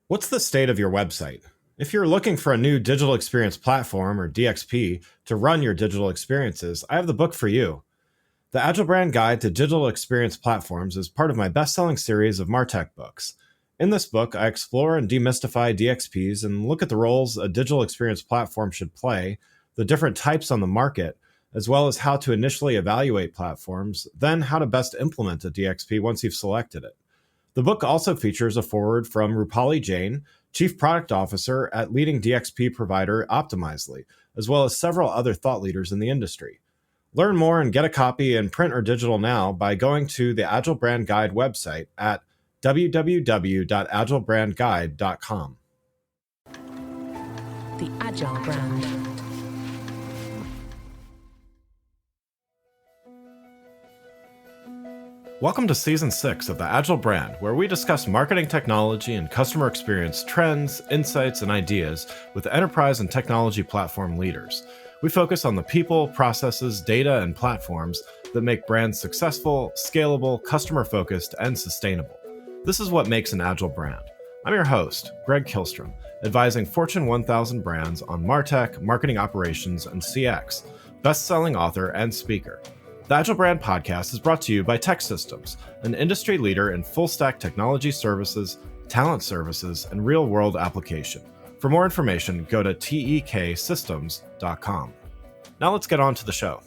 What's the state of your website? If you're looking for a new digital experience platform, or DXP, to run your digital experiences, I have the book for you. The Agile Brand Guide to Digital Experience Platforms is part of my best-selling series of MarTech books. In this book, I explore and demystify DXPs and look at the roles a digital experience platform should play, the different types on the market, as well as how to initially evaluate platforms, then how to best implement a DXP once you've selected it. The book also features a foreword from Rupali Jain, Chief Product Officer at leading DXP provider Optimizely, as well as several other thought leaders in the industry. Learn more and get a copy in print or digital now by going to the Agile Brand Guide website at www.agilebrandguide.com. The Agile Brand. Welcome to Season 6 of the Agile Brand, where we discuss marketing technology and customer experience trends, insights, and ideas with enterprise and technology platform leaders. We focus on the people, processes, data, and platforms that make brands successful, scalable, customer-focused, and sustainable. This is what makes an Agile brand. I'm your host, Greg Kihlstrom, advising Fortune 1000 brands on MarTech, marketing operations, and CX, best-selling author and speaker. The Agile Brand Podcast is brought to you by TEKsystems, an industry leader in full-stack technology services, talent services, and real-world application. For more information, go to teksystems.com. Now let's get on to the show.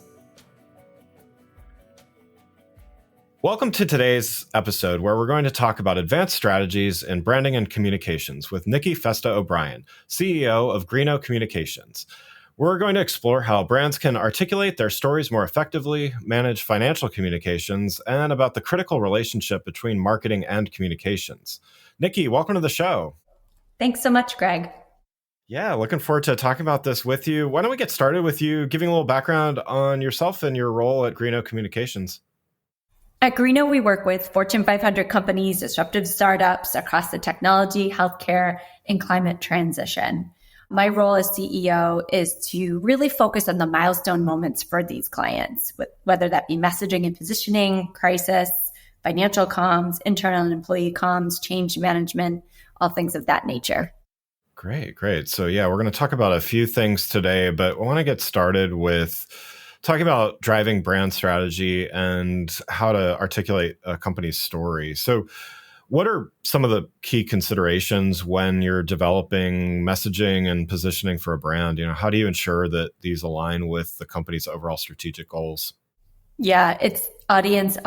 Welcome to today's episode, where we're going to talk about advanced strategies in branding and communications with Nikki Festa O'Brien, CEO of Greenough Communications. We're going to explore how brands can articulate their stories more effectively, manage financial communications, and about the critical relationship between marketing and communications. Nikki, welcome to the show. Thanks so much, Greg. Yeah, looking forward to talking about this with you. Why don't we get started with you giving a little background on yourself and your role at Greenough Communications? At Greenough, we work with Fortune 500 companies, disruptive startups across the technology, healthcare, and climate transition. My role as CEO is to really focus on the milestone moments for these clients, whether that be messaging and positioning, crisis, financial comms, internal and employee comms, change management, all things of that nature. Great. So yeah, we're going to talk about a few things today, but I want to get started with talking about driving brand strategy and how to articulate a company's story. So what are some of the key considerations when you're developing messaging and positioning for a brand? How do you ensure that these align with the company's overall strategic goals? Yeah, it's audience.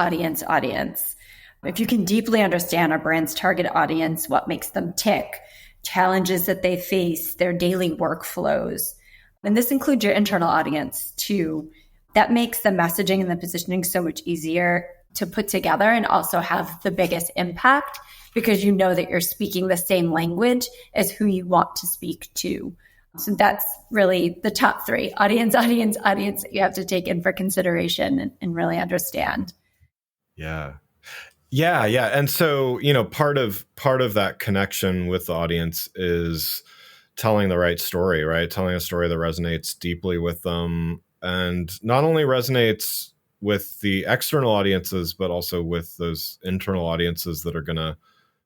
If you can deeply understand our brand's target audience, what makes them tick, challenges that they face, their daily workflows, and this includes your internal audience too, that makes the messaging and the positioning so much easier to put together and also have the biggest impact, because you know that you're speaking the same language as who you want to speak to. So that's really the top three: audience that you have to take in for consideration and really understand. Yeah. And so, part of that connection with the audience is telling the right story, right? Telling a story that resonates deeply with them, and not only resonates with the external audiences, but also with those internal audiences that are going to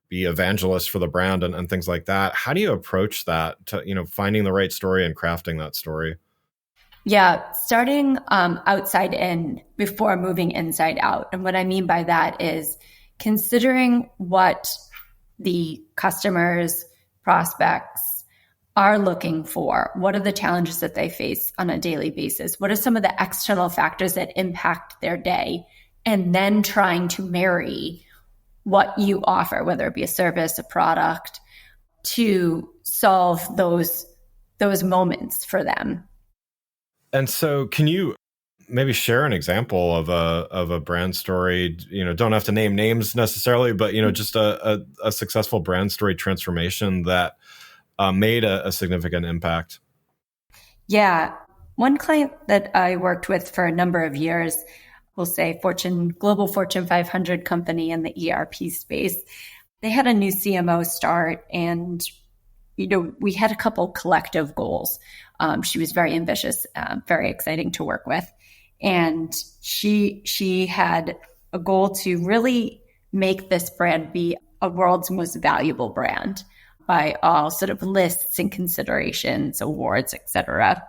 be evangelists for the brand and things like that. How do you approach that to, finding the right story and crafting that story? Yeah, starting outside in before moving inside out. And what I mean by that is considering what the customers, prospects are looking for. What are the challenges that they face on a daily basis? What are some of the external factors that impact their day? And then trying to marry what you offer, whether it be a service, a product, to solve those moments for them. And so can you maybe share an example of a brand story? Don't have to name names necessarily, but just a successful brand story transformation that made a significant impact. Yeah. One client that I worked with for a number of years, we'll say global Fortune 500 company in the ERP space, they had a new CMO start, and we had a couple collective goals. She was very ambitious, very exciting to work with. And she had a goal to really make this brand be a world's most valuable brand. by all sort of lists and considerations, awards, etc.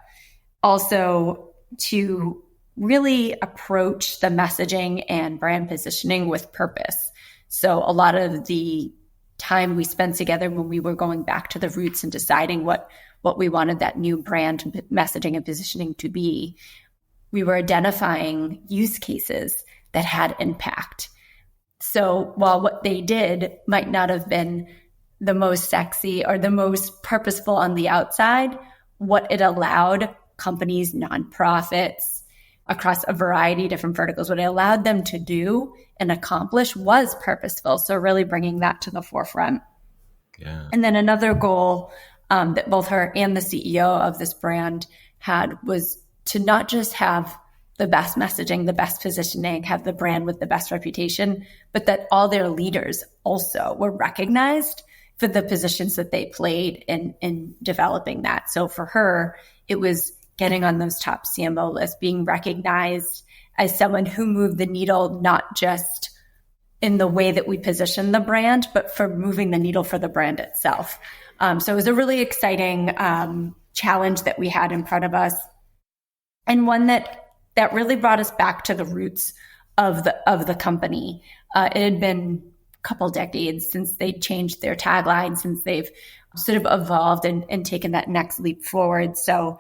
Also, to really approach the messaging and brand positioning with purpose. So a lot of the time we spent together when we were going back to the roots and deciding what we wanted that new brand messaging and positioning to be, we were identifying use cases that had impact. So while what they did might not have been the most sexy or the most purposeful on the outside, what it allowed companies, nonprofits, across a variety of different verticals, what it allowed them to do and accomplish was purposeful. So really bringing that to the forefront. Yeah. And then another goal that both her and the CEO of this brand had was to not just have the best messaging, the best positioning, have the brand with the best reputation, but that all their leaders also were recognized for the positions that they played in developing that. So for her, it was getting on those top CMO lists, being recognized as someone who moved the needle, not just in the way that we position the brand, but for moving the needle for the brand itself. So it was a really exciting challenge that we had in front of us, and one that really brought us back to the roots of the company. It had been a couple decades since they changed their tagline, since they've sort of evolved and taken that next leap forward. So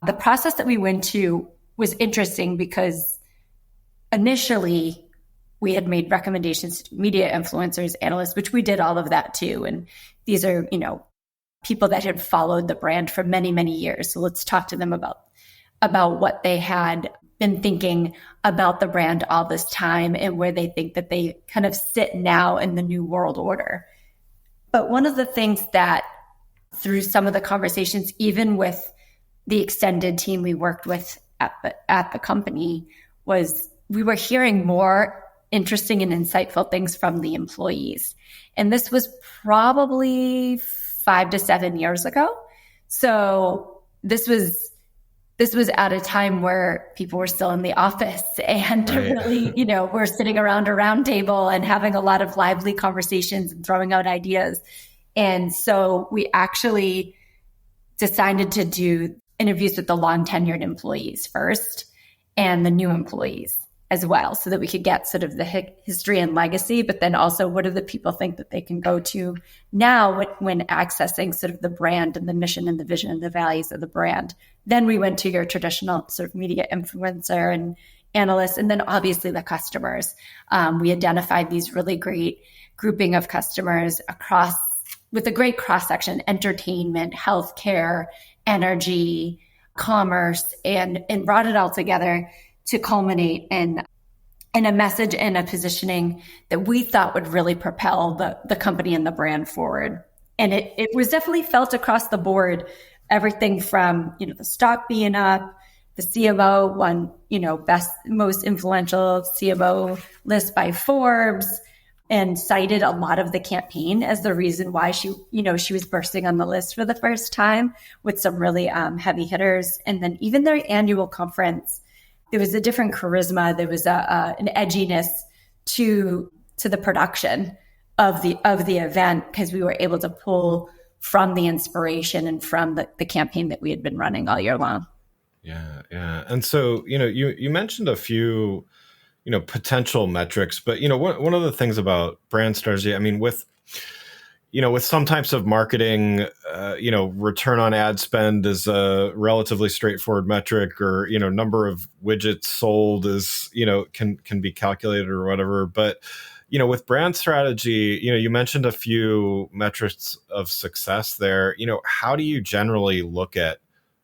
the process that we went to was interesting because initially we had made recommendations to media influencers, analysts, which we did all of that too. And these are, people that had followed the brand for many, many years. So let's talk to them about what they had been thinking about the brand all this time and where they think that they kind of sit now in the new world order. But one of the things that through some of the conversations, even with the extended team we worked with at the company, was we were hearing more interesting and insightful things from the employees. And this was probably 5 to 7 years ago. So this was at a time where people were still in the office and really, we're sitting around a round table and having a lot of lively conversations and throwing out ideas. And so we actually decided to do interviews with the long tenured employees first and the new employees as well, so that we could get sort of the history and legacy, but then also what do the people think that they can go to now when accessing sort of the brand and the mission and the vision and the values of the brand. Then we went to your traditional sort of media influencer and analysts, and then obviously the customers. We identified these really great grouping of customers across with a great cross-section: entertainment, healthcare, energy, commerce, and brought it all together to culminate in a message and a positioning that we thought would really propel the company and the brand forward. And it was definitely felt across the board, everything from, the stock being up, the CMO won, best, most influential CMO list by Forbes, and cited a lot of the campaign as the reason why she was bursting on the list for the first time, with some really heavy hitters. And then even their annual conference, there was a different charisma. There was an edginess to the production of the event, because we were able to pull from the inspiration and from the campaign that we had been running all year long. Yeah. And so, you mentioned a few, potential metrics, but, one of the things about brand strategy, I mean, with some types of marketing, return on ad spend is a relatively straightforward metric, or, number of widgets sold is, can be calculated or whatever. But, with brand strategy, you mentioned a few metrics of success there. How do you generally look at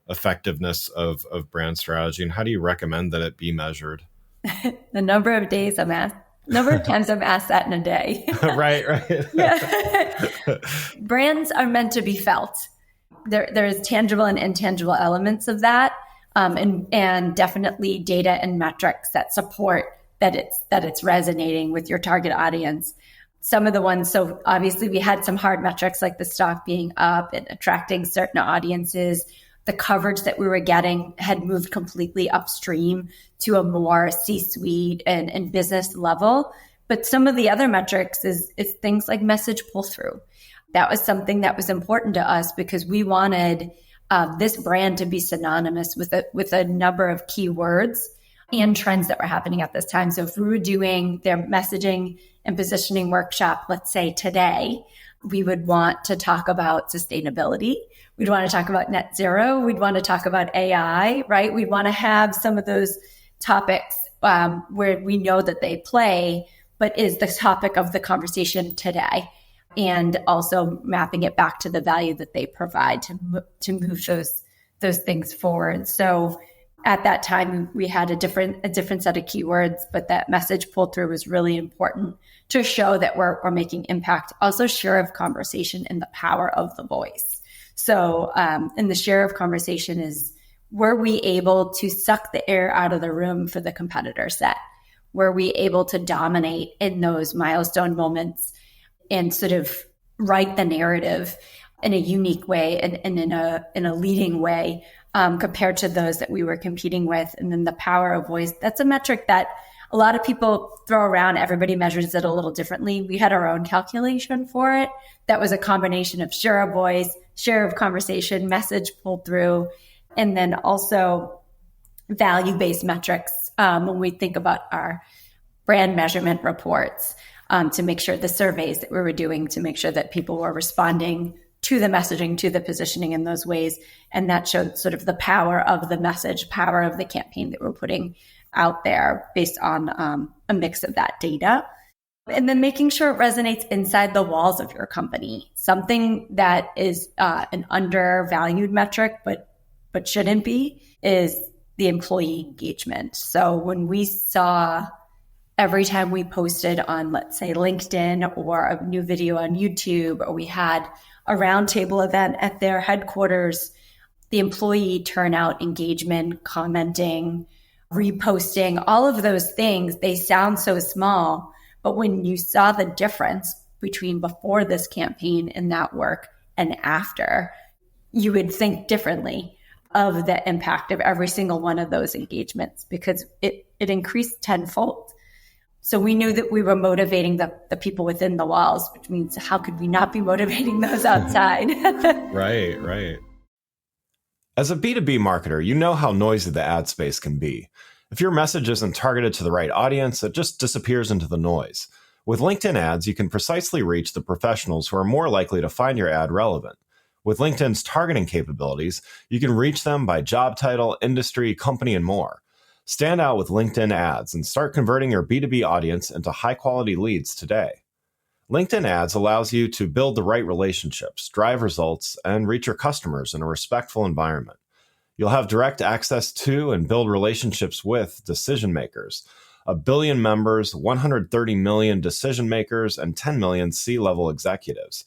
effectiveness of brand strategy, and how do you recommend that it be measured? The number of times I'm asked that in a day. Right. Yeah. Brands are meant to be felt. There is tangible and intangible elements of that, and definitely data and metrics that support that it's resonating with your target audience. Some of the ones, so obviously we had some hard metrics like the stock being up and attracting certain audiences. The coverage that we were getting had moved completely upstream to a more C-suite and business level. But some of the other metrics is things like message pull-through. That was something that was important to us because we wanted this brand to be synonymous with a number of keywords and trends that were happening at this time. So if we were doing their messaging and positioning workshop, let's say today, we would want to talk about sustainability. We'd want to talk about net zero. We'd want to talk about AI, right? We'd want to have some of those topics where we know that they play, but is the topic of the conversation today. And also mapping it back to the value that they provide to move those things forward. So at that time, we had a different set of keywords, but that message pull through was really important to show that we're making impact. Also, share of conversation and the power of the voice. So, and the share of conversation is, were we able to suck the air out of the room for the competitor set? Were we able to dominate in those milestone moments and sort of write the narrative in a unique way and in a leading way compared to those that we were competing with? And then the power of voice, that's a metric that a lot of people throw around. Everybody measures it a little differently. We had our own calculation for it. That was a combination of share of voice, share of conversation, message pulled through, and then also value-based metrics when we think about our brand measurement reports to make sure the surveys that we were doing to make sure that people were responding to the messaging, to the positioning in those ways. And that showed sort of the power of the message, power of the campaign that we're putting out there based on a mix of that data. And then making sure it resonates inside the walls of your company. Something that is an undervalued metric, but shouldn't be, is the employee engagement. So when we saw every time we posted on, let's say, LinkedIn or a new video on YouTube, or we had a roundtable event at their headquarters, the employee turnout, engagement, commenting, reposting, all of those things, they sound so small. But when you saw the difference between before this campaign and that work and after, you would think differently of the impact of every single one of those engagements because it increased tenfold. So we knew that we were motivating the people within the walls, which means how could we not be motivating those outside? Right. As a B2B marketer, you know how noisy the ad space can be. If your message isn't targeted to the right audience, it just disappears into the noise. With LinkedIn ads, you can precisely reach the professionals who are more likely to find your ad relevant. With LinkedIn's targeting capabilities, you can reach them by job title, industry, company, and more. Stand out with LinkedIn ads and start converting your B2B audience into high-quality leads today. LinkedIn ads allows you to build the right relationships, drive results, and reach your customers in a respectful environment. You'll have direct access to and build relationships with decision makers, 1 billion members, 130 million decision makers, and 10 million C-level executives.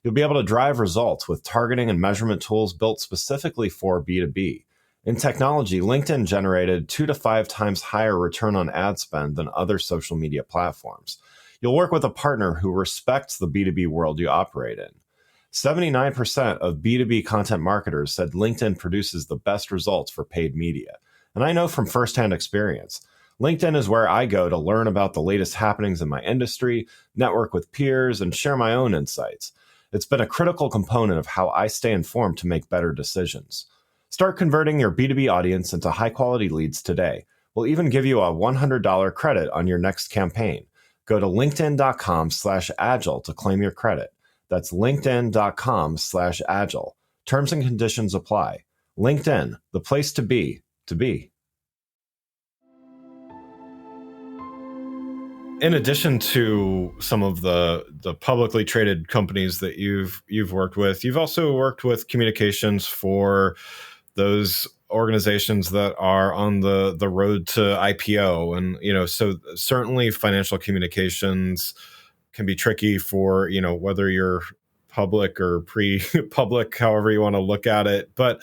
You'll be able to drive results with targeting and measurement tools built specifically for B2B. In technology, LinkedIn generated 2 to 5 times higher return on ad spend than other social media platforms. You'll work with a partner who respects the B2B world you operate in. 79% of B2B content marketers said LinkedIn produces the best results for paid media. And I know from firsthand experience. LinkedIn is where I go to learn about the latest happenings in my industry, network with peers, and share my own insights. It's been a critical component of how I stay informed to make better decisions. Start converting your B2B audience into high-quality leads today. We'll even give you a $100 credit on your next campaign. Go to linkedin.com/agile to claim your credit. That's linkedin.com/agile. Terms and conditions apply. LinkedIn, the place to be, to be. In addition to some of the publicly traded companies that you've worked with, you've also worked with communications for those organizations that are on the road to IPO. And, so certainly financial communications can be tricky for, whether you're public or pre-public, however you want to look at it. But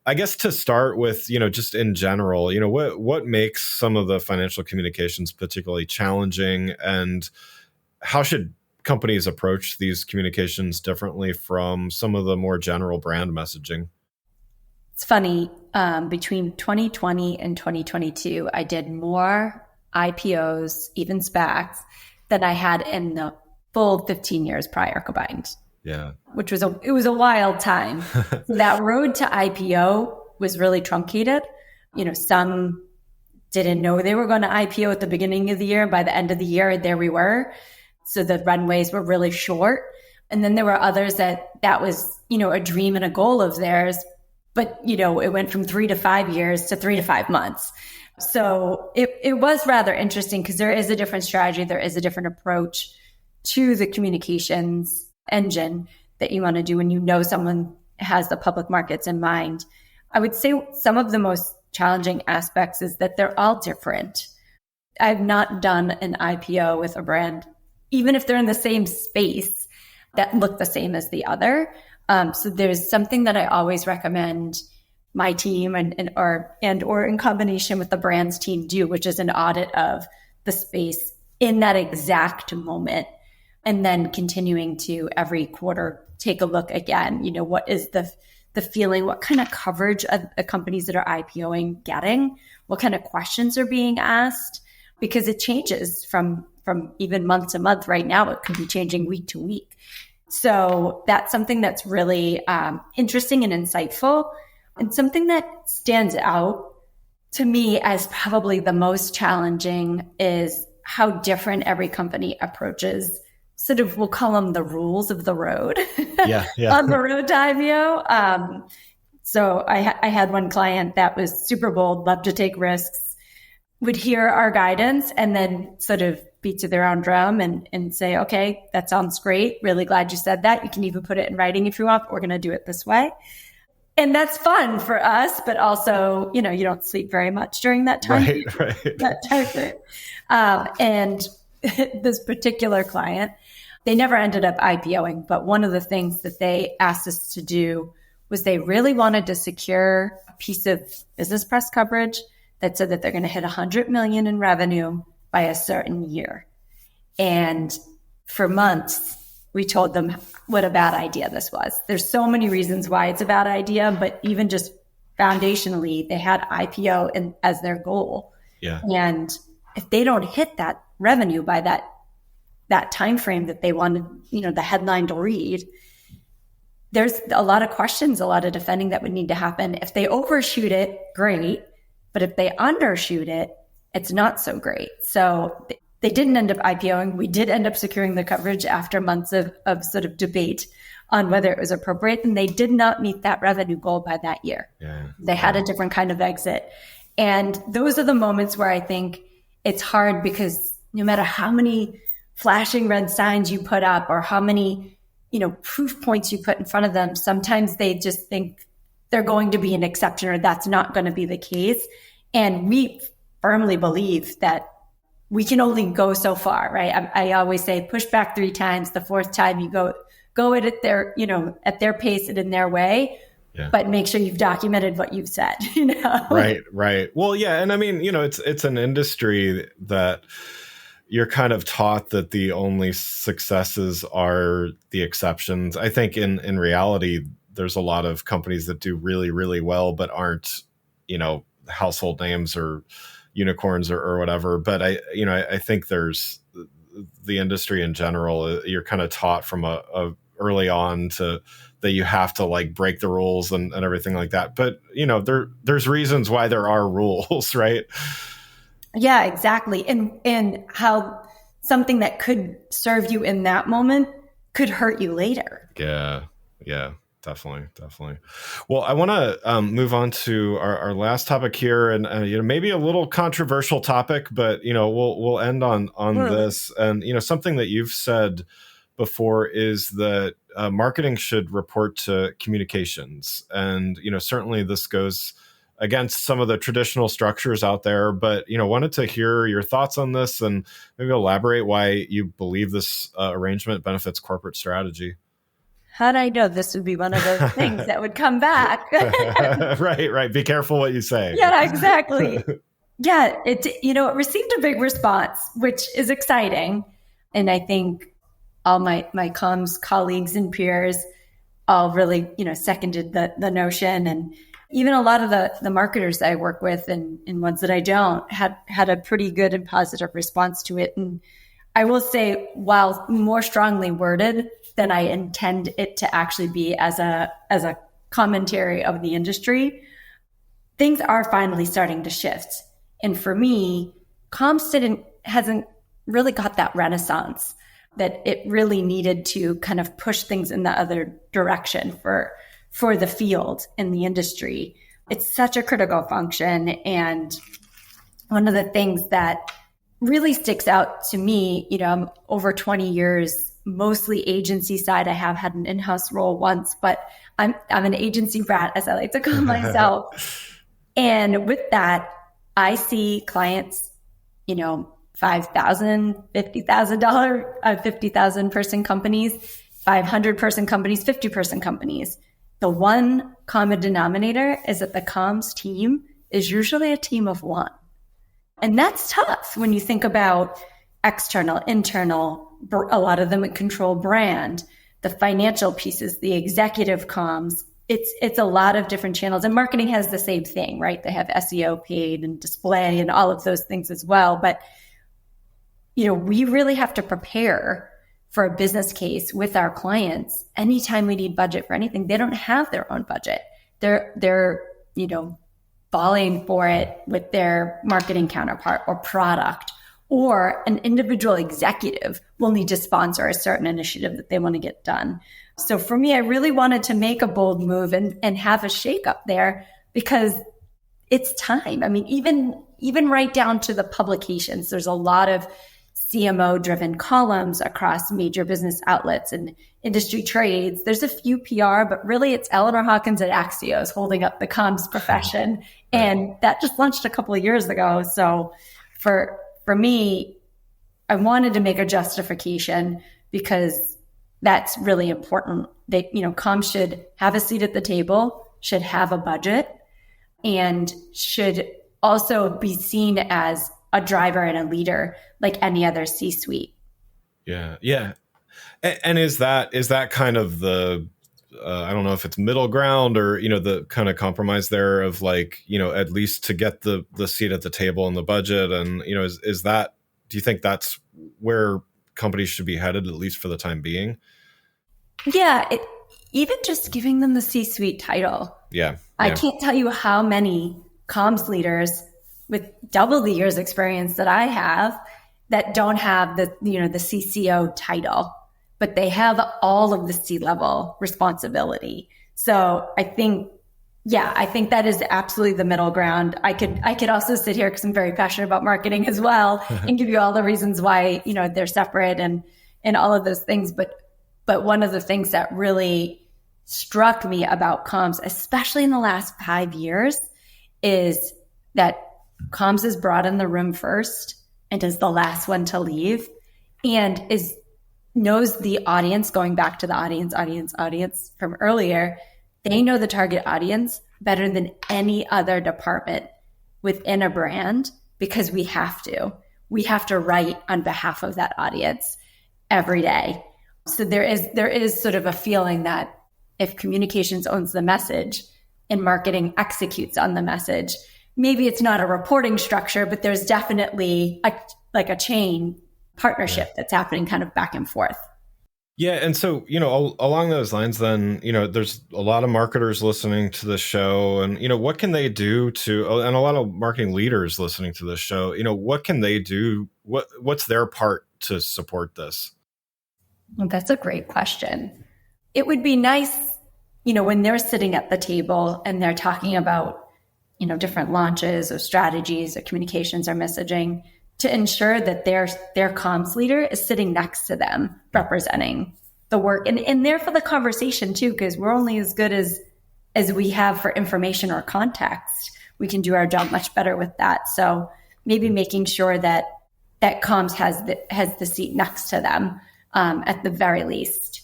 I guess to start with, just in general, what makes some of the financial communications particularly challenging, and how should companies approach these communications differently from some of the more general brand messaging? It's funny, between 2020 and 2022, I did more IPOs, even SPACs, than I had in the full 15 years prior combined. Yeah. which was it was a wild time. So that road to IPO was really truncated. Some didn't know they were going to IPO at the beginning of the year. By the end of the year, there we were. So the runways were really short. And then there were others that was, a dream and a goal of theirs. But, it went from 3 to 5 years to 3 to 5 months. So it was rather interesting because there is a different strategy. There is a different approach to the communications engine that you want to do when someone has the public markets in mind. I would say some of the most challenging aspects is that they're all different. I've not done an IPO with a brand, even if they're in the same space, that look the same as the other. So there's something that I always recommend my team or in combination with the brand's team do, which is an audit of the space in that exact moment. And then continuing to every quarter take a look again, what is the feeling, what kind of coverage are the companies that are IPOing getting, what kind of questions are being asked, because it changes from even month to month. Right now, it could be changing week to week. So that's something that's really interesting and insightful, and something that stands out to me as probably the most challenging is how different every company approaches sort of, we'll call them the rules of the road on the road to IPO. So I had one client that was super bold, loved to take risks, would hear our guidance and then sort of beat to their own drum and say, okay, that sounds great. Really glad you said that. You can even put it in writing if you want. We're going to do it this way. And that's fun for us, but also, you don't sleep very much during that time. Right. That time frame. And this particular client, they never ended up IPOing, but one of the things that they asked us to do was they really wanted to secure a piece of business press coverage that said that they're going to hit 100 million in revenue by a certain year. And for months, we told them what a bad idea this was. There's so many reasons why it's a bad idea, but even just foundationally, they had IPO as their goal. Yeah. And if they don't hit that revenue by that time frame that they wanted, the headline to read, there's a lot of questions, a lot of defending that would need to happen. If they overshoot it, great. But if they undershoot it, it's not so great. So they didn't end up IPOing. We did end up securing the coverage after months of sort of debate on whether it was appropriate. And they did not meet that revenue goal by that year. Yeah. They had a different kind of exit. And those are the moments where I think it's hard, because no matter how many flashing red signs you put up or how many, proof points you put in front of them, sometimes they just think they're going to be an exception or that's not going to be the case. And we firmly believe that we can only go so far, right? I always say push back 3 times. The 4th time you go at their, at their pace and in their way. Yeah. But make sure you've documented what you've said, Right. Well, yeah. And I mean, it's an industry that you're kind of taught that the only successes are the exceptions. I think in reality, there's a lot of companies that do really, really well, but aren't, household names or unicorns or whatever. But I think there's the industry in general, you're kind of taught from a early on that you have to like break the rules and everything like that. But, there's reasons why there are rules, right? Yeah, exactly. And how something that could serve you in that moment could hurt you later. Yeah, definitely. Well, I want to move on to our last topic here, and maybe a little controversial topic, but we'll end on this. And something that you've said before is that marketing should report to communications, and certainly this goes against some of the traditional structures out there, but wanted to hear your thoughts on this and maybe elaborate why you believe this arrangement benefits corporate strategy. How'd I know this would be one of those things that would come back? Right. Be careful what you say. Yeah, exactly. Yeah, it received a big response, which is exciting. And I think all my comms colleagues and peers all really, seconded the notion. And even a lot of the marketers that I work with and ones that I don't had a pretty good and positive response to it. And I will say, while more strongly worded, than I intend it to actually be as a commentary of the industry, things are finally starting to shift. And for me, comms hasn't really got that renaissance that it really needed to kind of push things in the other direction for the field in the industry. It's such a critical function. And one of the things that really sticks out to me, I'm over 20 years, mostly agency side. I have had an in-house role once, but I'm an agency rat, as I like to call myself. And with that, I see clients, $5,000, $50,000, 50,000 person companies, 500 person companies, 50 person companies. The one common denominator is that the comms team is usually a team of one. And that's tough when you think about external, internal, a lot of them control brand, the financial pieces, the executive comms. It's a lot of different channels, and marketing has the same thing, right? They have SEO, paid, and display, and all of those things as well. But, we really have to prepare for a business case with our clients. Anytime we need budget for anything, they don't have their own budget. They're falling for it with their marketing counterpart or product, or an individual executive will need to sponsor a certain initiative that they want to get done. So for me, I really wanted to make a bold move and have a shakeup there, because it's time. I mean, even right down to the publications, there's a lot of CMO driven columns across major business outlets and industry trades. There's a few PR, but really it's Eleanor Hawkins at Axios holding up the comms profession. And that just launched a couple of years ago. So for me, I wanted to make a justification, because that's really important. That, comms should have a seat at the table, should have a budget, and should also be seen as a driver and a leader like any other C-suite. Yeah. Yeah. And is that kind of the, I don't know if it's middle ground or, the kind of compromise there of at least to get the seat at the table and the budget. And, is that, do you think that's where companies should be headed, at least for the time being? Yeah. Even just giving them the C-suite title. Yeah. I can't tell you how many comms leaders with double the years experience that I have that don't have the CCO title, but they have all of the C-level responsibility. So I think that is absolutely the middle ground. I could also sit here, because I'm very passionate about marketing as well, and give you all the reasons why, they're separate and all of those things. But one of the things that really struck me about comms, especially in the last 5 years, is that comms is brought in the room first and is the last one to leave, and knows the audience, going back to the audience from earlier. They know the target audience better than any other department within a brand, because we have to write on behalf of that audience every day. So there is sort of a feeling that if communications owns the message and marketing executes on the message, maybe it's not a reporting structure, but there's definitely a chain partnership that's happening kind of back and forth. Yeah. And so, along those lines, then, there's a lot of marketers listening to this show, and, what can they do and a lot of marketing leaders listening to this show, what can they do? What's their part to support this? Well, that's a great question. It would be nice, when they're sitting at the table and they're talking about, different launches or strategies or communications or messaging, to ensure that their comms leader is sitting next to them, representing the work and there for the conversation too, because we're only as good as we have for information or context. We can do our job much better with that. So maybe making sure that comms has the seat next to them, at the very least.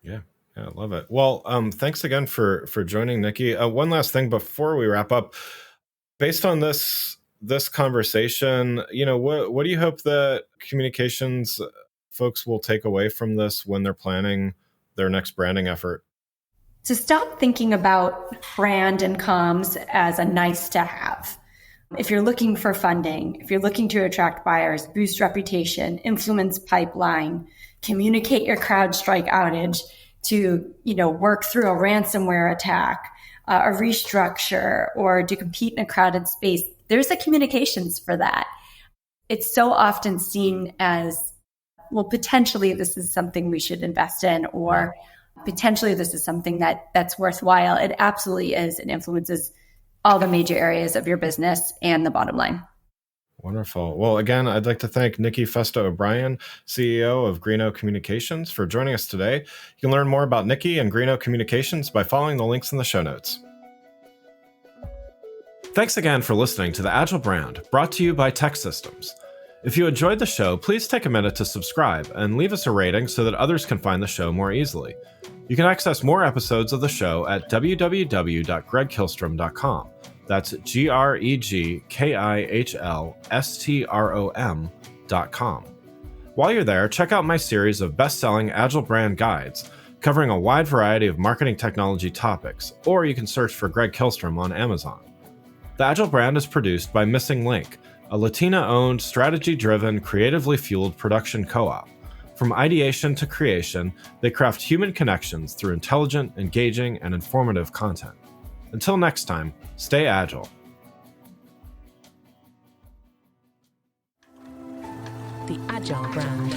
Yeah. Yeah, I love it. Well, thanks again for joining, Nikki. One last thing before we wrap up. Based on this conversation, what do you hope that communications folks will take away from this when they're planning their next branding effort? To stop thinking about brand and comms as a nice to have. If you're looking for funding, if you're looking to attract buyers, boost reputation, influence pipeline, communicate your CrowdStrike outage, to, work through a ransomware attack, a restructure, or to compete in a crowded space. There's a communications for that. It's so often seen as, well, potentially this is something we should invest in, or potentially this is something that's worthwhile. It absolutely is. It influences all the major areas of your business and the bottom line. Wonderful. Well, again, I'd like to thank Nikki Festa O'Brien, CEO of Greenough Communications, for joining us today. You can learn more about Nikki and Greenough Communications by following the links in the show notes. Thanks again for listening to the Agile Brand, brought to you by Tech Systems. If you enjoyed the show, please take a minute to subscribe and leave us a rating so that others can find the show more easily. You can access more episodes of the show at www.gregkillstrom.com. That's GregKihlstrom.com. While you're there, check out my series of best-selling Agile Brand guides covering a wide variety of marketing technology topics, or you can search for Greg Kihlstrom on Amazon. The Agile Brand is produced by Missing Link, a Latina-owned, strategy-driven, creatively fueled production co-op. From ideation to creation, they craft human connections through intelligent, engaging, and informative content. Until next time, stay agile. The Agile Brand.